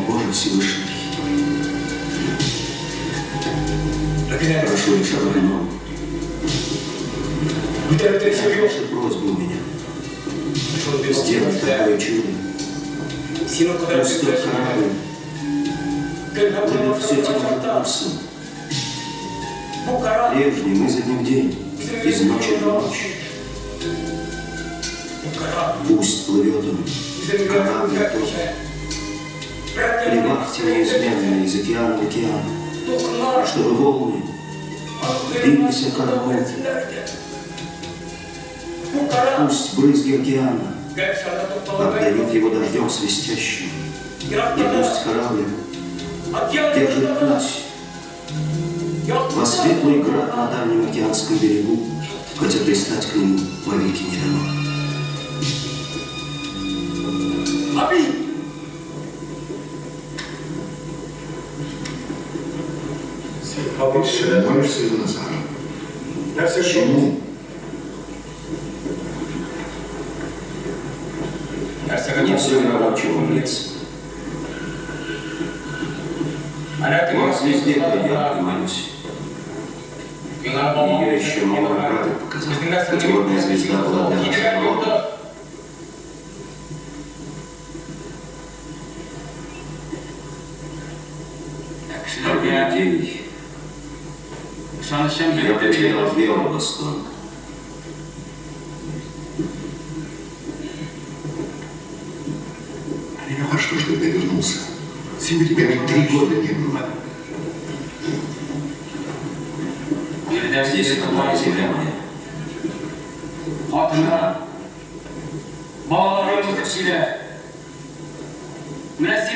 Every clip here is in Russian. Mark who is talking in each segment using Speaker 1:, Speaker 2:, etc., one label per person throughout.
Speaker 1: Боже Всевышний, прошу лишь об одном. Ваша просьба у меня. Сделать такое чудо. Пусть тот корабль плывет все тем же курсом. Прежним, изо дня в день, из ночи в ночь. Пусть плывет он, корабль тот, при вахте неизменной из океана в океан, чтобы волны бились о корму. Пусть брызги океана обдают его дождем свистящим, и пусть корабль держит путь во светлый град на дальнем океанском берегу, хотя пристать к нему вовеки не дано.
Speaker 2: Ты молишься за Назара? Почему?
Speaker 1: Не все рабочего молиться. Вас везде, где я молюсь. Ее еще мало правды показал. Путеводная звезда была для нашего рода. Ради людей я потерял веру в Восток.
Speaker 2: А что ж ты вернулся? Тебя ведь 3 года не было.
Speaker 1: Здесь это моя земля моя.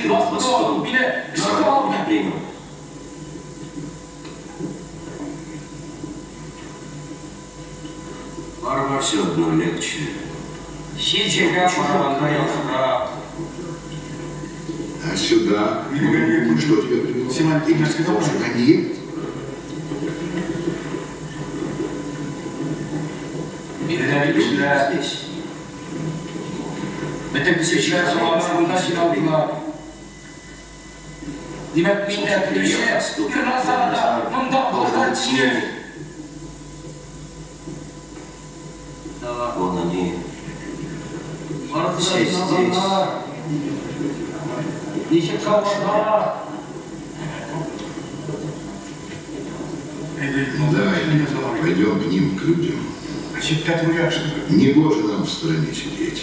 Speaker 1: Восток сам меня принял. Все одно легче.
Speaker 2: А сюда? Ну, что тебя привело? Сюда не ехать?
Speaker 1: Здесь. Сейчас вон они. Все здесь.
Speaker 2: Давай, пойдем к ним, к людям. Не гоже нам в стороне сидеть.